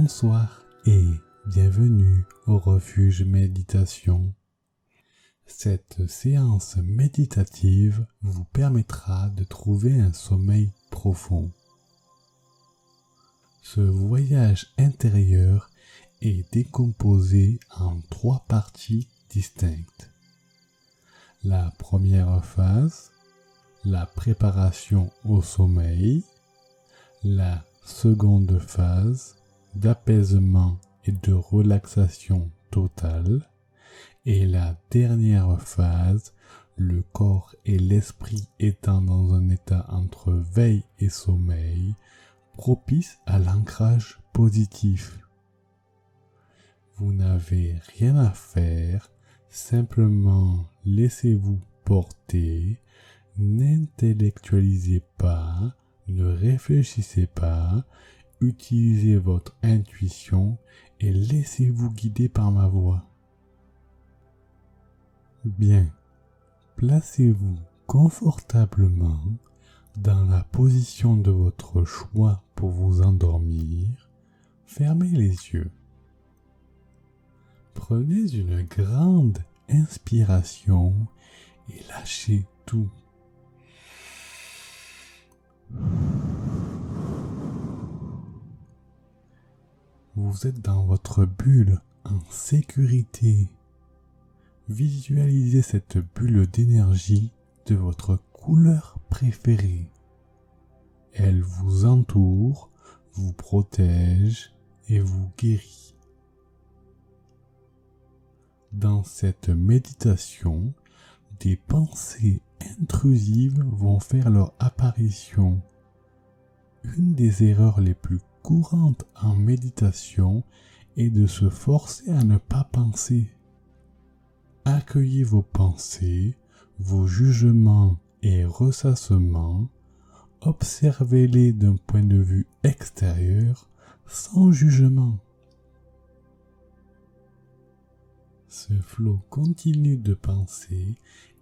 Bonsoir et bienvenue au Refuge Méditation. Cette séance méditative vous permettra de trouver un sommeil profond. Ce voyage intérieur est décomposé en 3 parties distinctes. La première phase, la préparation au sommeil. La seconde phase, d'apaisement et de relaxation totale. Et la dernière phase, le corps et l'esprit étant dans un état entre veille et sommeil, propice à l'ancrage positif. Vous n'avez rien à faire, simplement laissez-vous porter, n'intellectualisez pas, ne réfléchissez pas, utilisez votre intuition et laissez-vous guider par ma voix. Bien, placez-vous confortablement dans la position de votre choix pour vous endormir. Fermez les yeux. Prenez une grande inspiration et lâchez tout. Vous êtes dans votre bulle en sécurité. Visualisez cette bulle d'énergie de votre couleur préférée. Elle vous entoure, vous protège et vous guérit. Dans cette méditation, des pensées intrusives vont faire leur apparition. Une des erreurs les plus courantes en méditation est de se forcer à ne pas penser. Accueillez vos pensées, vos jugements et ressassements, observez-les d'un point de vue extérieur, sans jugement. Ce flot continu de pensée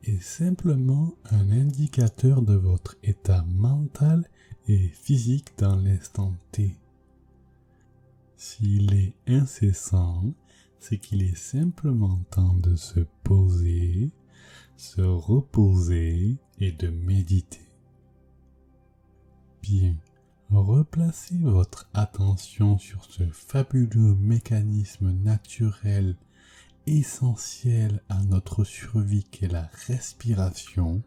est simplement un indicateur de votre état mental et physique dans l'instant T. S'il est incessant, c'est qu'il est simplement temps de se poser, se reposer et de méditer. Bien, replacez votre attention sur ce fabuleux mécanisme naturel essentiel à notre survie qu'est la respiration.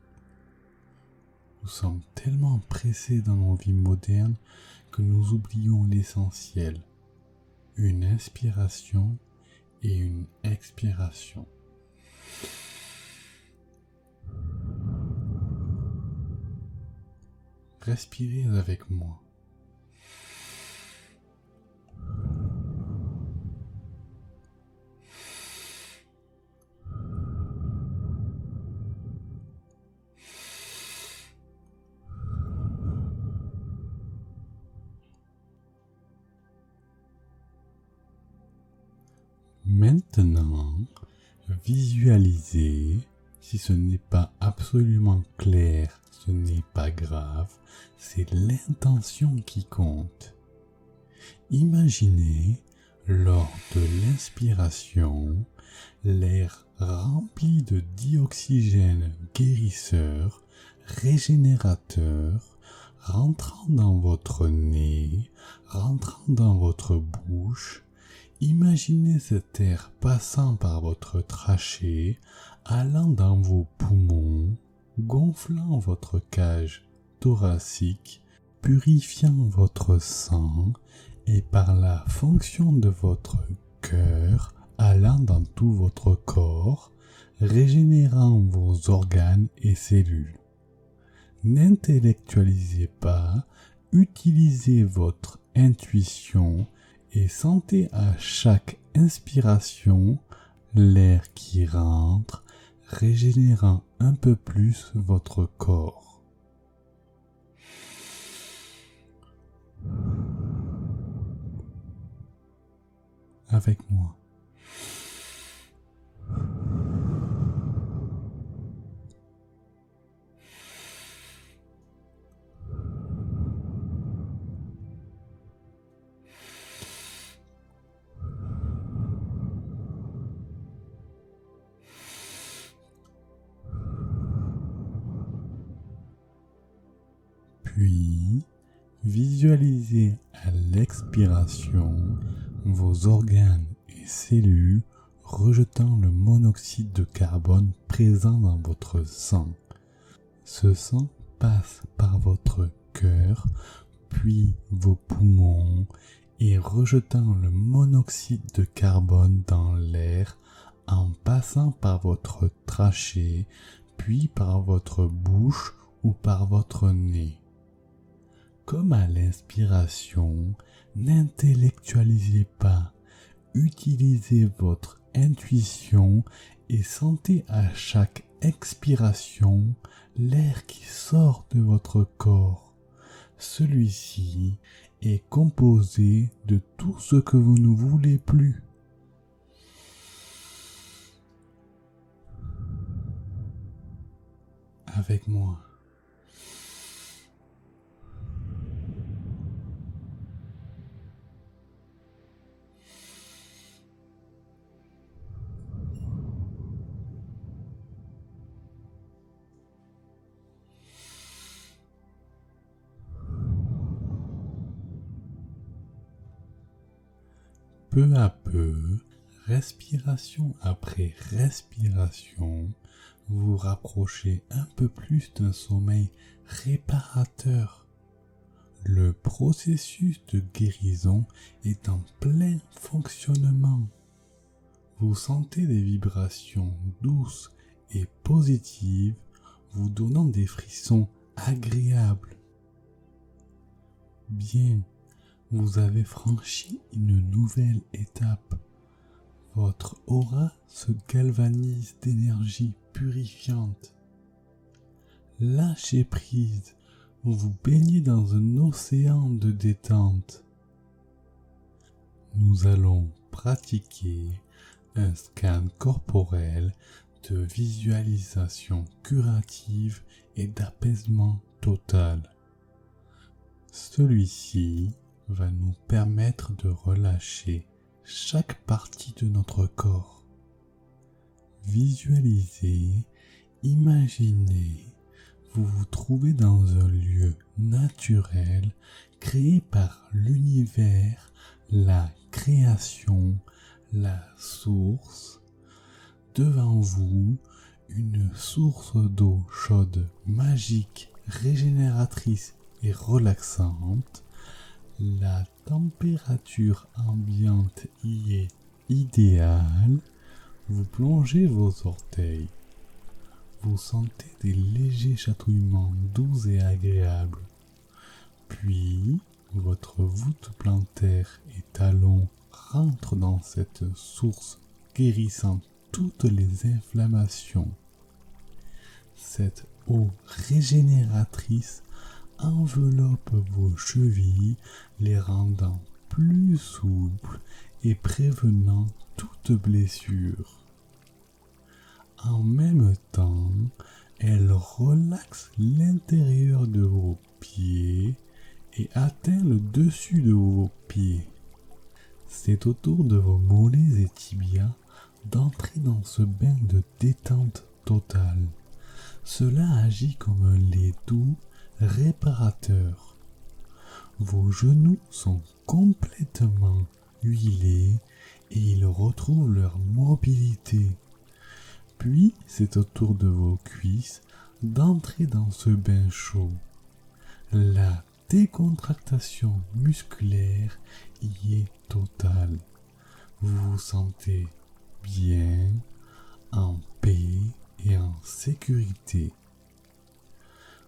Nous sommes tellement pressés dans nos vies modernes que nous oublions l'essentiel. Une inspiration et une expiration. Respirez avec moi. Maintenant, visualisez, si ce n'est pas absolument clair, ce n'est pas grave, c'est l'intention qui compte. Imaginez, lors de l'inspiration, l'air rempli de dioxygène guérisseur, régénérateur, rentrant dans votre nez, rentrant dans votre bouche. Imaginez cet air passant par votre trachée, allant dans vos poumons, gonflant votre cage thoracique, purifiant votre sang et par la fonction de votre cœur, allant dans tout votre corps, régénérant vos organes et cellules. N'intellectualisez pas, utilisez votre intuition et sentez à chaque inspiration l'air qui rentre, régénérant un peu plus votre corps. Avec moi. Puis, visualisez à l'expiration vos organes et cellules rejetant le monoxyde de carbone présent dans votre sang. Ce sang passe par votre cœur, puis vos poumons, et rejetant le monoxyde de carbone dans l'air en passant par votre trachée, puis par votre bouche ou par votre nez. Comme à l'inspiration, n'intellectualisez pas, utilisez votre intuition et sentez à chaque expiration l'air qui sort de votre corps. Celui-ci est composé de tout ce que vous ne voulez plus. Avec moi. Peu à peu, respiration après respiration, vous vous rapprochez un peu plus d'un sommeil réparateur. Le processus de guérison est en plein fonctionnement. Vous sentez des vibrations douces et positives vous donnant des frissons agréables. Bien, vous avez franchi une nouvelle étape. Votre aura se galvanise d'énergie purifiante. Lâchez prise, vous vous baignez dans un océan de détente. Nous allons pratiquer un scan corporel de visualisation curative et d'apaisement total. Celui-ci va nous permettre de relâcher chaque partie de notre corps. Visualisez, imaginez, vous vous trouvez dans un lieu naturel créé par l'univers, la création, la source. Devant vous, une source d'eau chaude, magique, régénératrice et relaxante. La température ambiante y est idéale. Vous plongez vos orteils. Vous sentez des légers chatouillements doux et agréables. Puis, votre voûte plantaire et talons rentrent dans cette source, guérissant toutes les inflammations. Cette eau régénératrice enveloppe vos chevilles, les rendant plus souples et prévenant toute blessure. En même temps, elle relaxe l'intérieur de vos pieds et atteint le dessus de vos pieds. C'est au tour de vos mollets et tibias d'entrer dans ce bain de détente totale. Cela agit comme un lait doux réparateur. Vos genoux sont complètement huilés et ils retrouvent leur mobilité. Puis, c'est au tour de vos cuisses d'entrer dans ce bain chaud. La décontractation musculaire y est totale. Vous vous sentez bien, en paix et en sécurité.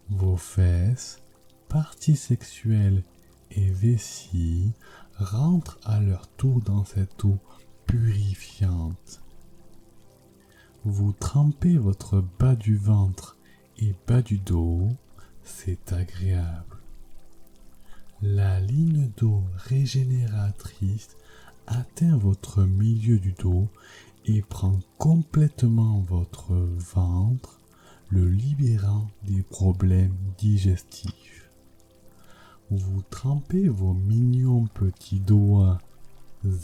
Vos fesses, parties sexuelles et vessie rentrent à leur tour dans cette eau purifiante. Vous trempez votre bas du ventre et bas du dos, c'est agréable. La ligne d'eau régénératrice atteint votre milieu du dos et prend complètement votre ventre, le libérant des problèmes digestifs. Vous trempez vos mignons petits doigts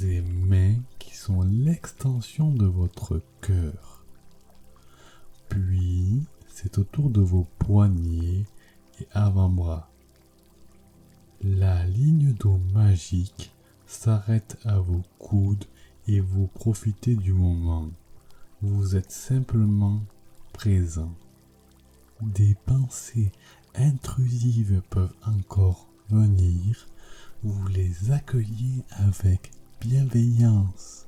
et mains qui sont l'extension de votre cœur. Puis, c'est au tour de vos poignets et avant-bras. La ligne d'eau magique s'arrête à vos coudes et vous profitez du moment. Vous êtes simplement présent. Des pensées intrusives peuvent encore venir. Vous les accueillez avec bienveillance.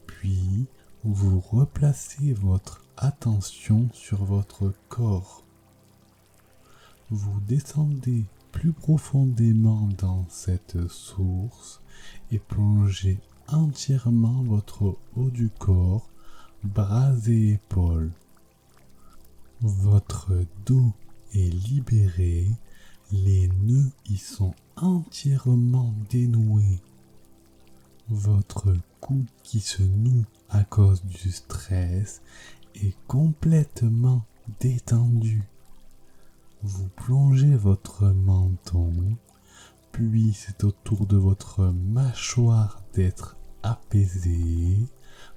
Puis, vous replacez votre attention sur votre corps. Vous descendez plus profondément dans cette source et plongez entièrement votre haut du corps, bras et épaules. Votre dos est libéré, les nœuds y sont entièrement dénoués. Votre cou qui se noue à cause du stress est complètement détendu. Vous plongez votre menton, puis c'est au tour de votre mâchoire d'être apaisée,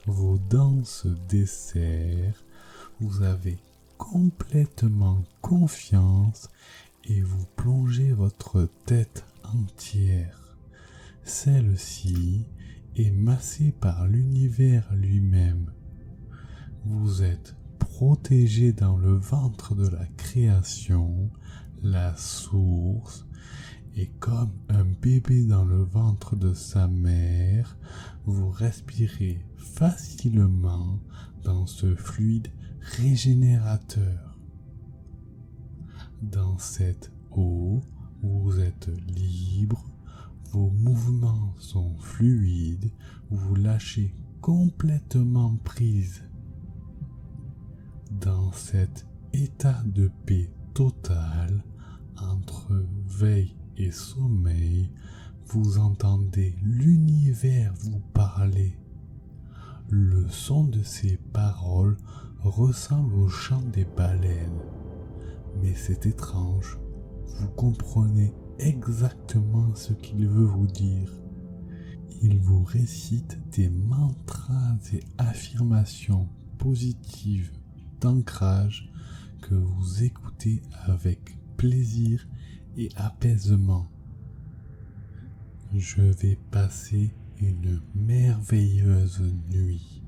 vos dents se desserrent, vous avez complètement confiance et vous plongez votre tête entière. Celle-ci est massée par l'univers lui-même. Vous êtes protégé dans le ventre de la création, la source, et comme un bébé dans le ventre de sa mère, vous respirez facilement dans ce fluide régénérateur. Dans cette eau, vous êtes libre, vos mouvements sont fluides, vous lâchez complètement prise. Dans cet état de paix totale, entre veille et sommeil, vous entendez l'univers vous parler. Le son de ces paroles ressemble au chant des baleines. Mais c'est étrange, vous comprenez exactement ce qu'il veut vous dire. Il vous récite des mantras et affirmations positives d'ancrage que vous écoutez avec plaisir et apaisement. Je vais passer une merveilleuse nuit.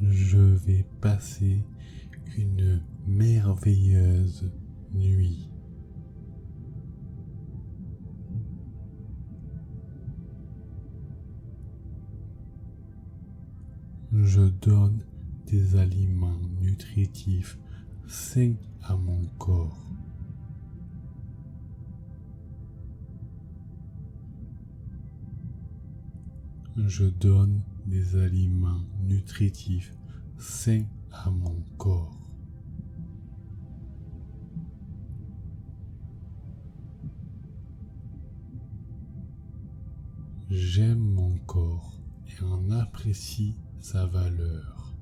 Je vais passer une merveilleuse nuit. Je donne des aliments nutritifs sains à mon corps. Je donne des aliments nutritifs sains à mon corps. J'aime mon corps et en apprécie sa valeur.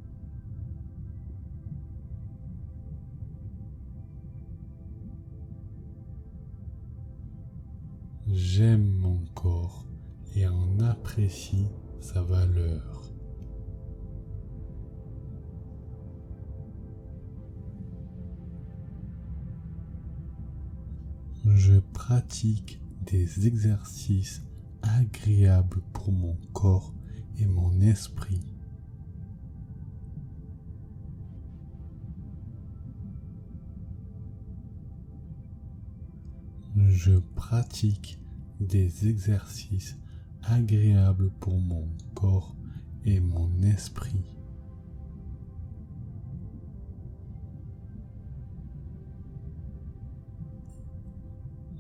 J'aime mon corps et en apprécie sa valeur. Je pratique des exercices agréables pour mon corps et mon esprit. Je pratique des exercices agréables pour mon corps et mon esprit.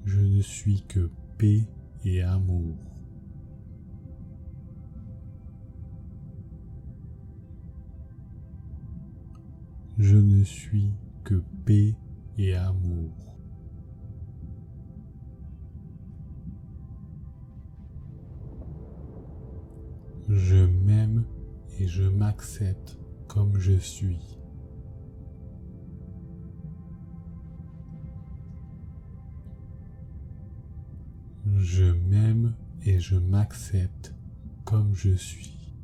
Je ne suis que paix et amour. Je ne suis que paix et amour. Je m'aime et je m'accepte comme je suis. Je m'aime et je m'accepte comme je suis.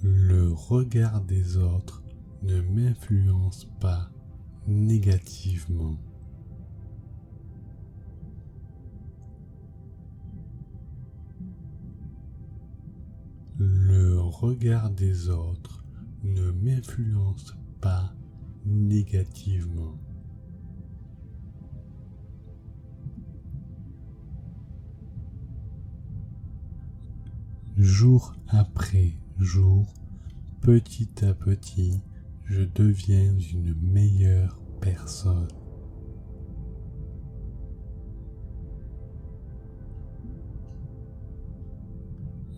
Le regard des autres ne m'influence pas négativement. Le regard des autres ne m'influence pas négativement. Jour après jour, petit à petit, je deviens une meilleure personne.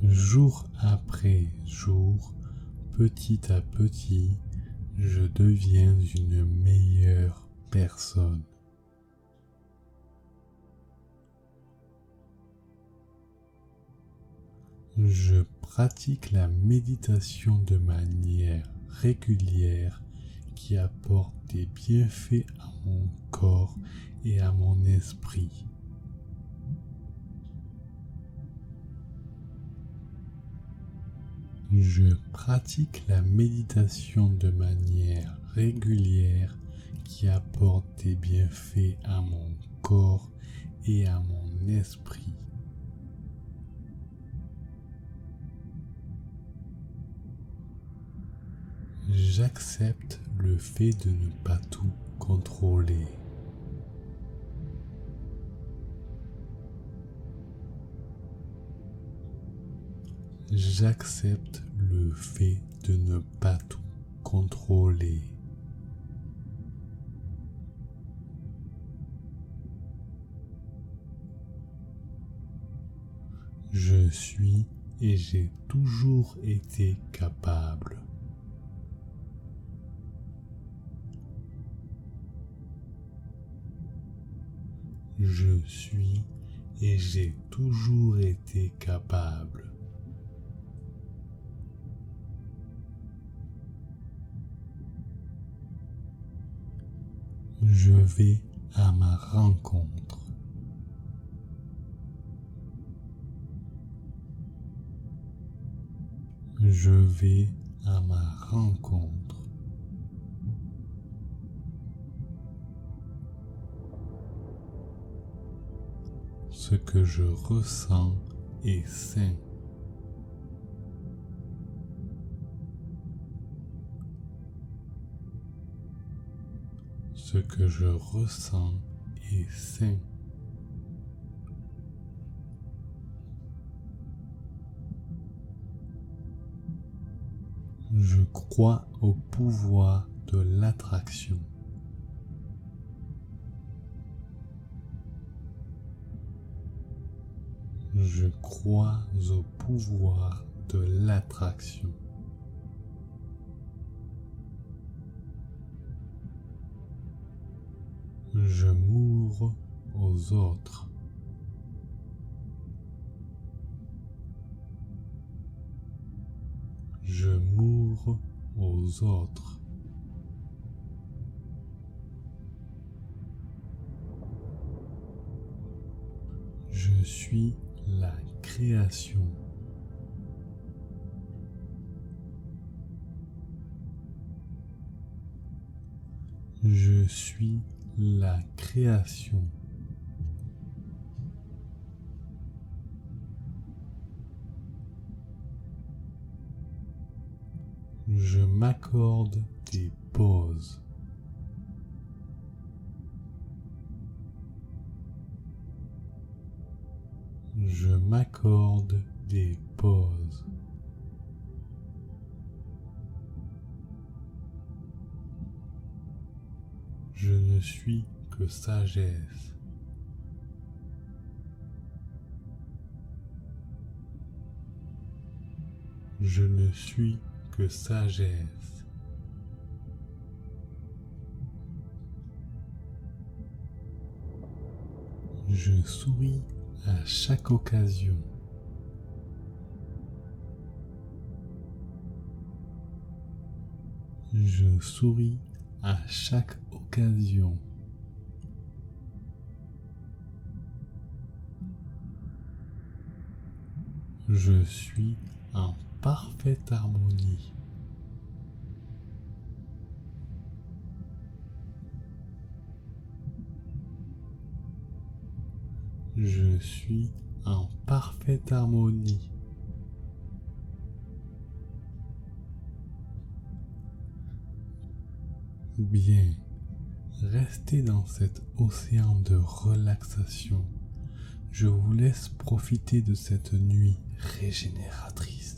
Jour après jour, petit à petit, je deviens une meilleure personne. Je pratique la méditation de manière régulière qui apporte des bienfaits à mon corps et à mon esprit. Je pratique la méditation de manière régulière qui apporte des bienfaits à mon corps et à mon esprit. J'accepte le fait de ne pas tout contrôler. J'accepte le fait de ne pas tout contrôler. Je suis et j'ai toujours été capable. Je suis et j'ai toujours été capable. Je vais à ma rencontre. Je vais à ma rencontre. Ce que je ressens est sain. Ce que je ressens est sain. Je crois au pouvoir de l'attraction. Je crois au pouvoir de l'attraction. Je m'ouvre aux autres. Je m'ouvre aux autres. Je suis la création. Je suis la création. Je m'accorde des pauses. Je m'accorde des pauses. Je ne suis que sagesse. Je ne suis que sagesse. Je souris à chaque occasion. Je souris à chaque occasion. Je suis en parfaite harmonie. Je suis en parfaite harmonie. Bien, restez dans cet océan de relaxation. Je vous laisse profiter de cette nuit régénératrice.